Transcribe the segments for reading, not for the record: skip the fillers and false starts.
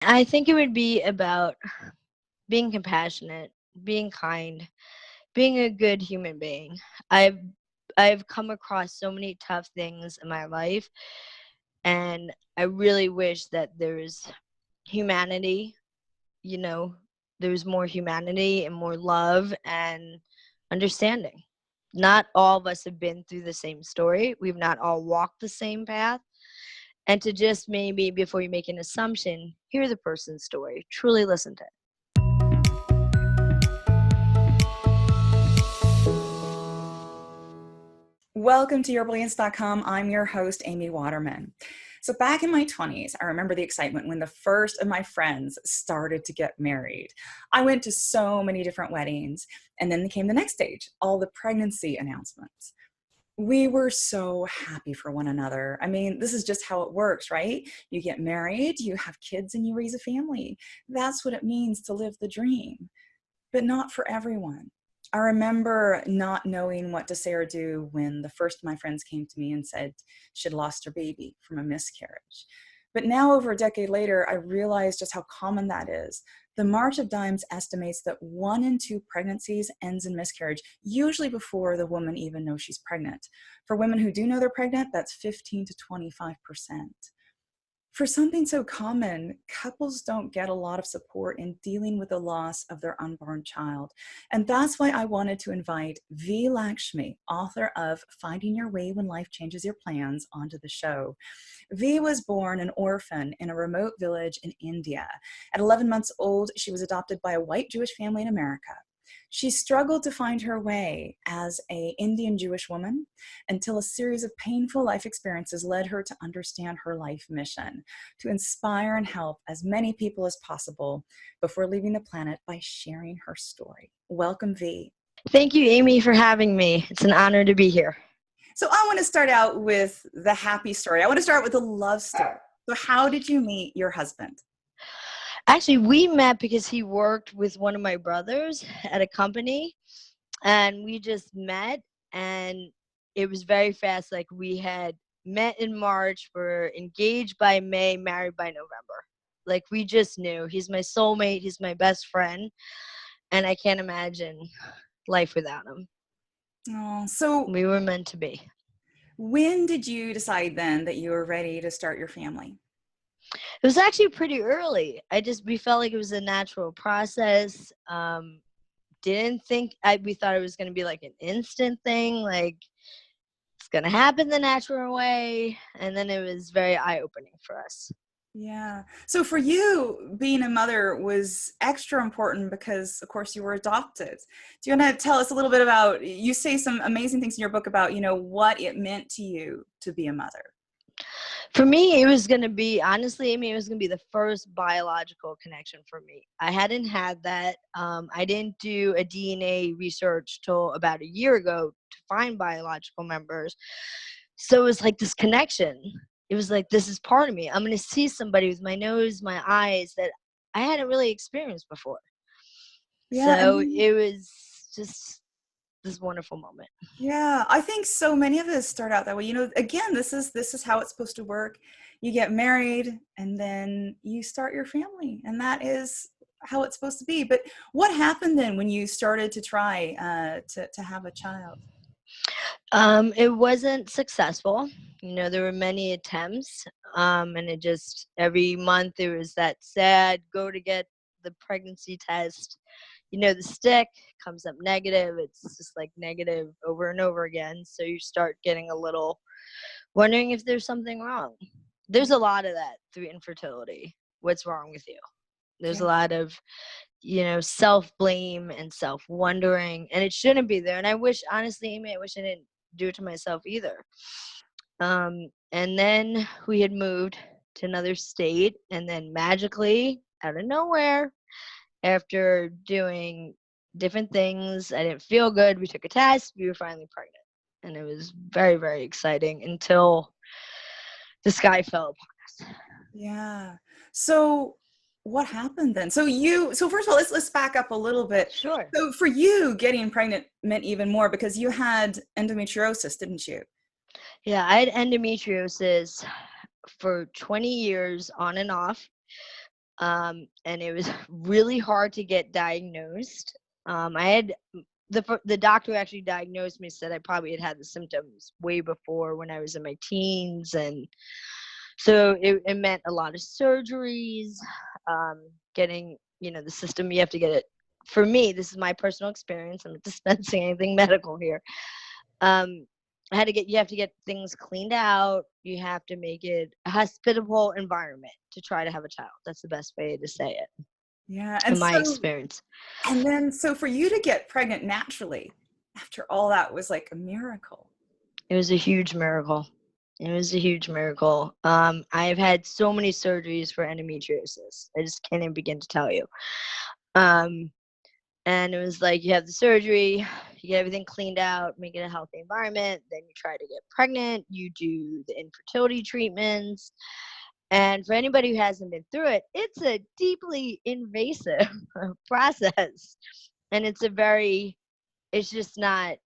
I think it would be about being compassionate, being kind, being a good human being. I've I've come across so many tough things in my life, and I really wish that there's humanity, you know, there's more humanity and more love and understanding. Not all of us have been through the same story. We've not all walked the same path. And to just maybe, before you make an assumption, hear the person's story, truly listen to it. Welcome to yourbrilliance.com. I'm your host, Amy Waterman. So back in my 20s, I remember the excitement when the first of my friends started to get married. I went to so many different weddings, and then came the next stage, all the pregnancy announcements. We were so happy for one another. I mean, this is just how it works, right? You get married, you have kids, and you raise a family. That's what it means to live the dream, but not for everyone. I remember not knowing what to say or do when the first of my friends came to me and said she'd lost her baby from a miscarriage. But now, over a decade later, I realized just how common that is. The March of Dimes estimates that 1 in 2 pregnancies ends in miscarriage, usually before the woman even knows she's pregnant. For women who do know they're pregnant, that's 15 to 25%. For something so common, couples don't get a lot of support in dealing with the loss of their unborn child. And that's why I wanted to invite Lakshmi, author of Finding Your Way When Life Changes Your Plans, onto the show. Was born an orphan in a remote village in India. At 11 months old, she was adopted by a white Jewish family in America. She struggled to find her way as an Indian Jewish woman until a series of painful life experiences led her to understand her life mission, to inspire and help as many people as possible before leaving the planet by sharing her story. Welcome, V. Thank you, Amy, for having me. It's an honor to be here. So I want to start out with the happy story. I want to start with the love story. So how did you meet your husband? Actually, we met because he worked with one of my brothers at a company, and we just met, and it was very fast. Like, we had met in March, were engaged by May, married by November. Like, we just knew. He's my soulmate, he's my best friend, and I can't imagine life without him. Oh, so We were meant to be. when did you decide then that you were ready to start your family? It was actually pretty early. We felt like it was a natural process. Didn't think we thought it was going to be like an instant thing, like it's going to happen the natural way. And then it was very eye-opening for us. Yeah. So for you, being a mother was extra important because, of course, you were adopted. Do you want to tell us a little bit about, you say some amazing things in your book about, what it meant to you to be a mother? For me, it was going to be, honestly, Amy, it was going to be the first biological connection for me. I hadn't had that. I didn't do a DNA research till about a year ago to find biological members. So it was like this connection. It was like, this is part of me. I'm going to see somebody with my nose, my eyes that I hadn't really experienced before. Yeah. So it was just this wonderful moment. Yeah, I think so many of us start out that way. Again, this is how it's supposed to work. You get married and then you start your family, and that is how it's supposed to be. But what happened then when you started to try to have a child? It wasn't successful. There were many attempts, and it just every month there was that sad go to get the pregnancy test. The stick comes up negative. It's just like negative over and over again. So you start getting a little wondering if there's something wrong. There's a lot of that through infertility. What's wrong with you? There's Yeah. a lot of self-blame and self-wondering, and it shouldn't be there. And I wish, honestly, Amy, I wish I didn't do it to myself either. And then we had moved to another state, and then magically, out of nowhere, after doing different things, I didn't feel good. We took a test. We were finally pregnant. And it was very, very exciting until the sky fell upon us. Yeah. So what happened then? So first of all, let's back up a little bit. Sure. So for you, getting pregnant meant even more because you had endometriosis, didn't you? Yeah, I had endometriosis for 20 years on and off. and it was really hard to get diagnosed. I had the doctor who actually diagnosed me said I probably had the symptoms way before when I was in my teens, and so it meant a lot of surgeries, getting, the system, you have to get it. For me, this is my personal experience. I'm not dispensing anything medical here. You have to get things cleaned out. You have to make it a hospitable environment to try to have a child. That's the best way to say it, Yeah. in my experience. And then, so for you to get pregnant naturally after all that was like a miracle. It was a huge miracle. It was a huge miracle. I've had so many surgeries for endometriosis. I just can't even begin to tell you. And it was like, you have the surgery, you get everything cleaned out, make it a healthy environment, then you try to get pregnant, you do the infertility treatments. And for anybody who hasn't been through it, it's a deeply invasive process. And it's just not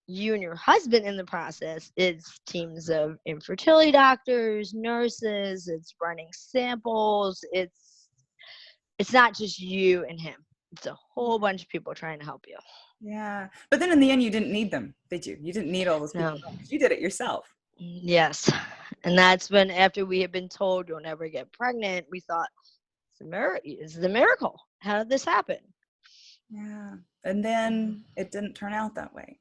you and your husband in the process. It's teams of infertility doctors, nurses, it's running samples. It's not just you and him. It's a whole bunch of people trying to help you. Yeah. But then in the end, you didn't need them, did you? You didn't need all those people. No. You did it yourself. Yes. And that's when, after we had been told you'll never get pregnant, we thought, it's the miracle. How did this happen? Yeah. And then it didn't turn out that way.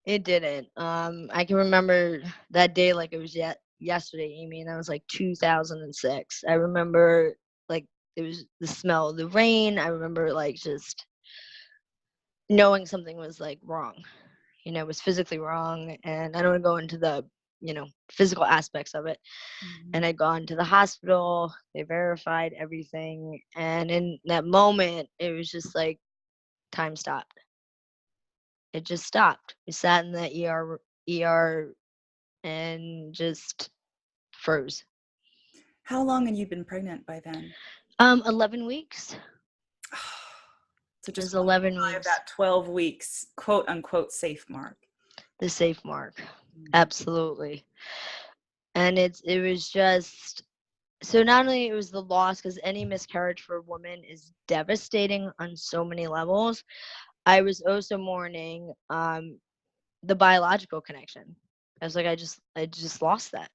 It didn't. I can remember that day like it was yesterday, Amy, and that was like 2006. I remember like it was the smell of the rain. I remember like just knowing something was like wrong. It was physically wrong, and I don't want to go into the physical aspects of it. And I'd gone to the hospital, they verified everything, and in that moment it was just like time stopped. It just stopped. We sat in the ER and just froze. How long had you been pregnant by then? 11 weeks. So It was just 11 by weeks. that 12 weeks, quote unquote, safe mark. The safe mark. Absolutely. And it was just, so not only it was the loss, because any miscarriage for a woman is devastating on so many levels. I was also mourning the biological connection. I was like, I just lost that.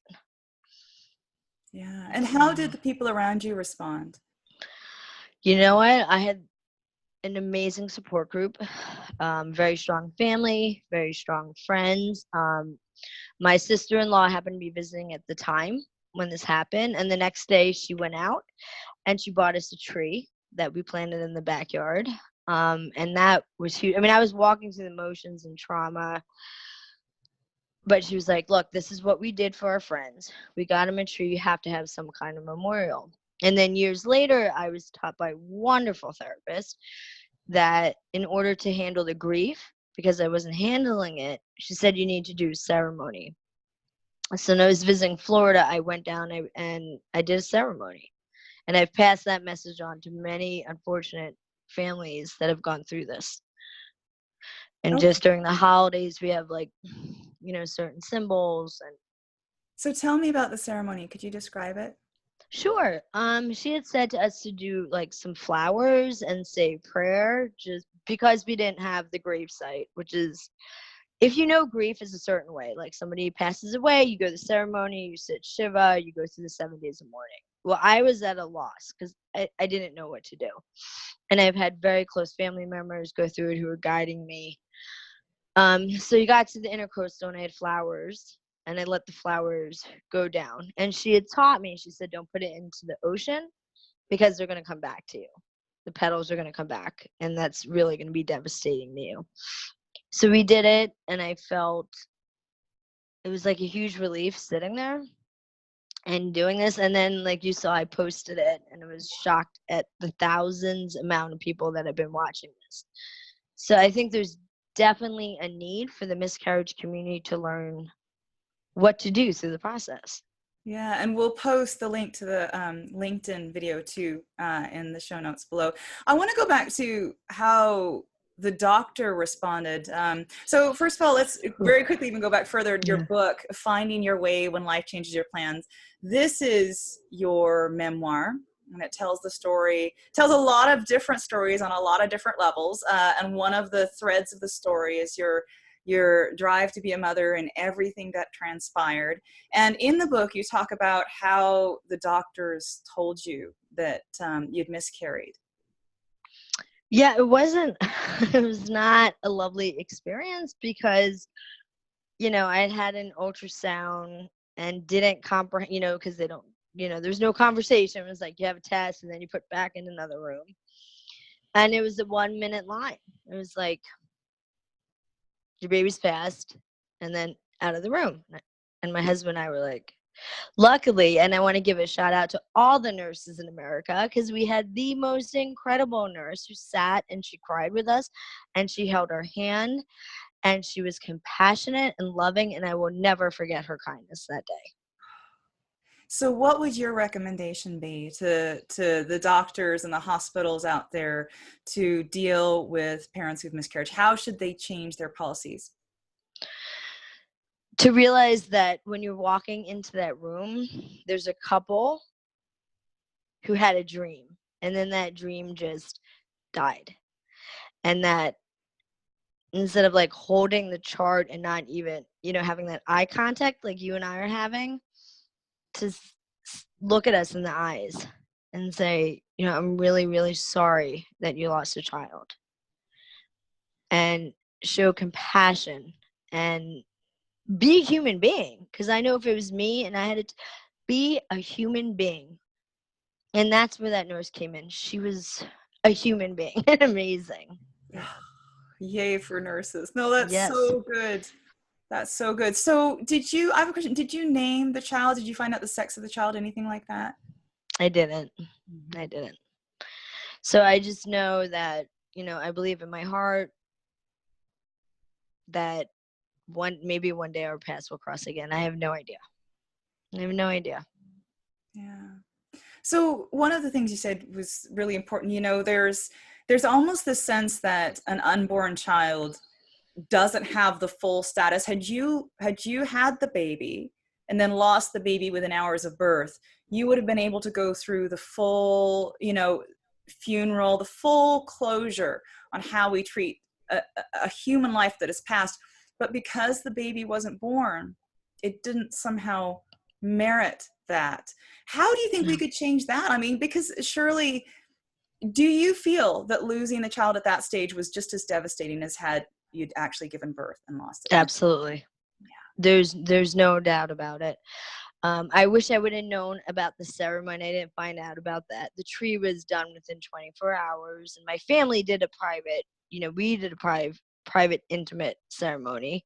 Yeah. And how did the people around you respond? You know what? I had an amazing support group, very strong family, very strong friends. My sister-in-law happened to be visiting at the time when this happened, and the next day she went out and she bought us a tree that we planted in the backyard. And that was huge. I mean, I was walking through the motions and trauma, but she was like, look, this is what we did for our friends. We got them a tree. You have to have some kind of memorial. And then years later, I was taught by a wonderful therapist that in order to handle the grief, because I wasn't handling it, she said you need to do ceremony. So when I was visiting Florida, I went down and I did a ceremony. And I've passed that message on to many unfortunate families that have gone through this. And just during the holidays, we have like, certain symbols. And so tell me about the ceremony. Could you describe it? Sure. She had said to us to do like some flowers and say a prayer, just because we didn't have the grave site, which is, if grief is a certain way, like somebody passes away, you go to the ceremony, you sit Shiva, you go through the 7 days of mourning. Well, I was at a loss because I didn't know what to do. And I've had very close family members go through it who were guiding me. So you got to the intercoastal and I had flowers and I let the flowers go down. And she had taught me, she said, don't put it into the ocean because they're going to come back to you. The petals are going to come back and that's really going to be devastating to you. So we did it and I felt it was like a huge relief sitting there and doing this. And then like you saw, I posted it and I was shocked at the thousands amount of people that have been watching this. So I think there's definitely a need for the miscarriage community to learn what to do through the process. Yeah, and we'll post the link to the LinkedIn video too in the show notes below. I want to go back to how the doctor responded. So first of all, let's very quickly even go back further. Your book, Finding Your Way When Life Changes Your Plans. This is your memoir. and it tells tells a lot of different stories on a lot of different levels. And one of the threads of the story is your drive to be a mother and everything that transpired. And in the book, you talk about how the doctors told you that you'd miscarried. Yeah, it wasn't, it was not a lovely experience because, I had had an ultrasound and didn't comprehend, because they don't, there's no conversation. It was like you have a test and then you put back in another room. And it was a 1-minute line. It was like, your baby's fast, and then out of the room. And my husband and I were like, luckily, and I want to give a shout out to all the nurses in America, because we had the most incredible nurse who sat and she cried with us and she held our hand and she was compassionate and loving, and I will never forget her kindness that day. So what would your recommendation be to the doctors and the hospitals out there to deal with parents who've miscarried? How should they change their policies? To realize that when you're walking into that room, there's a couple who had a dream, and then that dream just died. And that instead of like holding the chart and not even, having that eye contact like you and I are having, to look at us in the eyes and say, I'm really, really sorry that you lost a child. And show compassion and be a human being. Because I know if it was me and I had to be a human being. And that's where that nurse came in. She was a human being. Amazing. Yeah. Yay for nurses. No, that's Yes. so good. That's so good. So I have a question. Did you name the child? Did you find out the sex of the child? Anything like that? I didn't. So I just know that, I believe in my heart that maybe one day our paths will cross again. I have no idea. Yeah. So one of the things you said was really important. There's almost this sense that an unborn child doesn't have the full status. Had you had the baby and then lost the baby within hours of birth, you would have been able to go through the full, funeral, the full closure on how we treat a human life that has passed. But because the baby wasn't born, it didn't somehow merit that. How do you think we could change that? I mean, because surely, do you feel that losing the child at that stage was just as devastating as had you'd actually given birth and lost it? Absolutely. Yeah. There's no doubt about it. I wish I would have known about the ceremony. I didn't find out about that. The tree was done within 24 hours, and my family did a private, we did a private, intimate ceremony.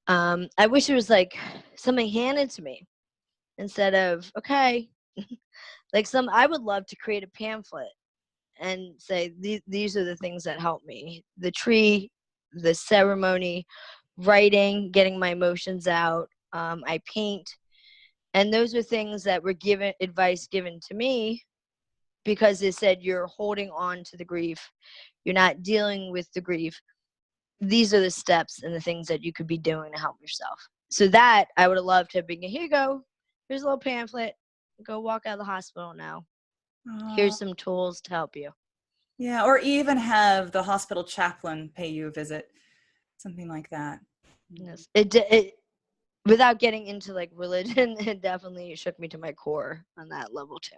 I wish it was like something handed to me instead of, okay, like I would love to create a pamphlet and say, these are the things that help me. The tree, the ceremony, writing, getting my emotions out. I paint. And those are things that were advice given to me because they said you're holding on to the grief. You're not dealing with the grief. These are the steps and the things that you could be doing to help yourself. So that I would have loved to have been, here you go. Here's a little pamphlet. Go walk out of the hospital now. Here's some tools to help you. Yeah, or even have the hospital chaplain pay you a visit. Something like that. Yes. It without getting into like religion, it definitely shook me to my core on that level too.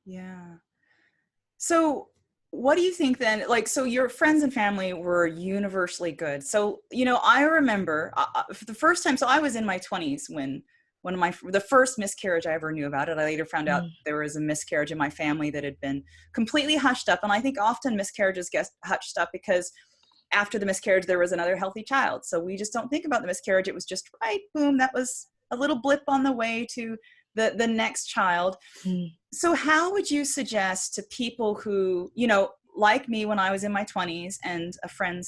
Yeah. So what do you think then? Like, so your friends and family were universally good. So, I remember for the first time, so I was in my 20s when the first miscarriage I ever knew about it. I later found out there was a miscarriage in my family that had been completely hushed up. And I think often miscarriages get hushed up because after the miscarriage, there was another healthy child. So we just don't think about the miscarriage. It was just, right, boom, that was a little blip on the way to the next child. So how would you suggest to people who, like me when I was in my 20s and a friend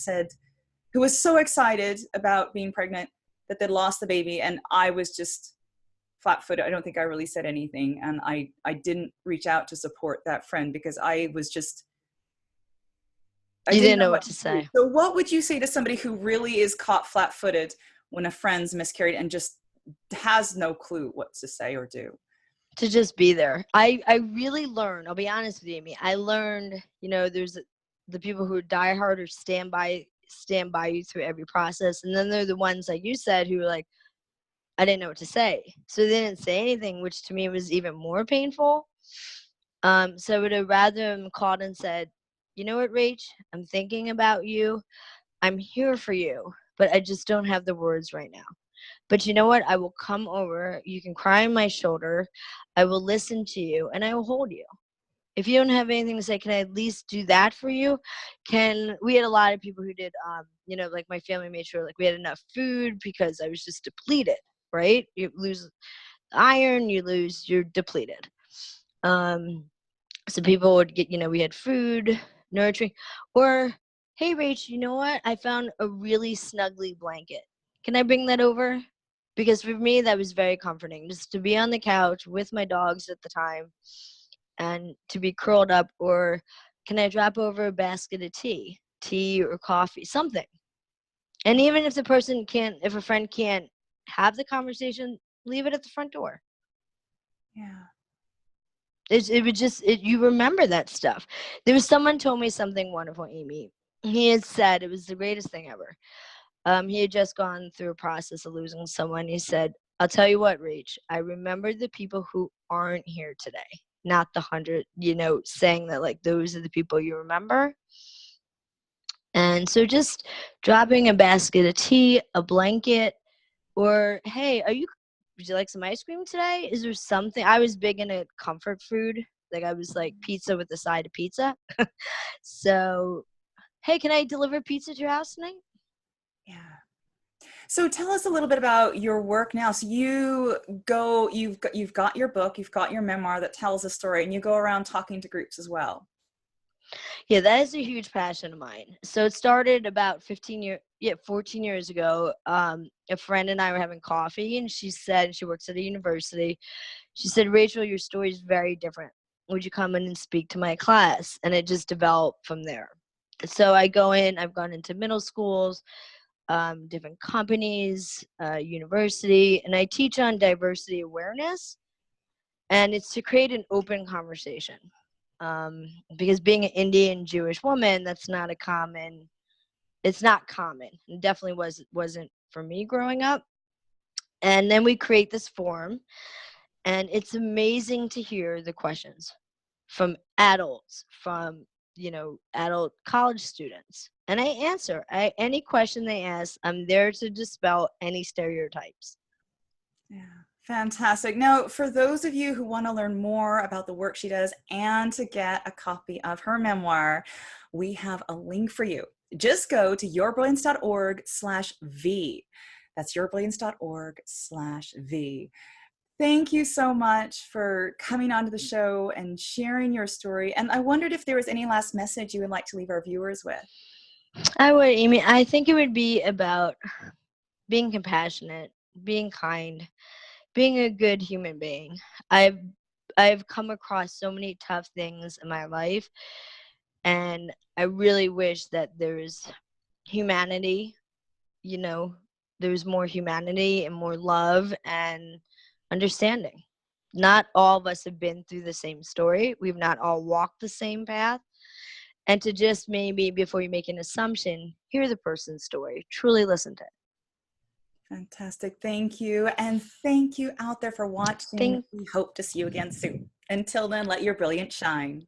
who was so excited about being pregnant that they'd lost the baby, and I was just flat-footed. I don't think I really said anything. And I didn't reach out to support that friend because I was just, you didn't know what to say. So what would you say to somebody who really is caught flat-footed when a friend's miscarried and just has no clue what to say or do? to just be there. I really learned, I'll be honest with you, Amy, I learned, there's the people who die hard or stand by you through every process. And then there are the ones, like you said, who were like, I didn't know what to say. So they didn't say anything, which to me was even more painful. So I would have rather called and said, you know what, Rach, I'm thinking about you. I'm here for you, but I just don't have the words right now. But you know what? I will come over. You can cry on my shoulder. I will listen to you and I will hold you. If you don't have anything to say, can I at least do that for you? We had a lot of people who did, like my family made sure like we had enough food because I was just depleted, right? You lose iron, you're depleted. So people would get, we had food, nurturing, or, hey, Rach, you know what? I found a really snuggly blanket. Can I bring that over? Because for me, that was very comforting, just to be on the couch with my dogs at the time and to be curled up. Or can I drop over a basket of tea or coffee, something. And even if if a friend can't have the conversation, leave it at the front door. Yeah. You remember that stuff. There was someone told me something wonderful, Amy. He had said it was the greatest thing ever. He had just gone through a process of losing someone. He said, I'll tell you what, Rach, I remember the people who aren't here today, not the 100, saying that like those are the people you remember. And so just dropping a basket of tea, a blanket, or, hey, would you like some ice cream today? Is there something? I was big into comfort food. Like I was like pizza with a side of pizza. So, hey, can I deliver pizza to your house tonight? Yeah. So tell us a little bit about your work now. So you've got your book, you've got your memoir that tells a story, and you go around talking to groups as well. Yeah, that is a huge passion of mine. So it started about 14 years ago. A friend and I were having coffee, and she said, she works at a university. She said, Rachel, your story is very different. Would you come in and speak to my class? And it just developed from there. So I've gone into middle schools, different companies, university, and I teach on diversity awareness. And it's to create an open conversation. Because being an Indian Jewish woman, it's not common. It definitely wasn't for me growing up. And then we create this forum, and it's amazing to hear the questions from adults, from adult college students. And I answer any question they ask. I'm there to dispel any stereotypes. Yeah. Fantastic. Now, for those of you who want to learn more about the work she does and to get a copy of her memoir, we have a link for you. Just go to yourbrilliance.org/V. That's yourbrilliance.org/V. Thank you so much for coming onto the show and sharing your story. And I wondered if there was any last message you would like to leave our viewers with. I would, Amy. I think it would be about being compassionate, being kind, being a good human being. I've come across so many tough things in my life, and I really wish that there's humanity, there's more humanity and more love and understanding. Not all of us have been through the same story. We've not all walked the same path. And to just maybe, before you make an assumption, hear the person's story, truly listen to it. Fantastic. Thank you. And thank you out there for watching. We hope to see you again soon. Until then, let your brilliance shine.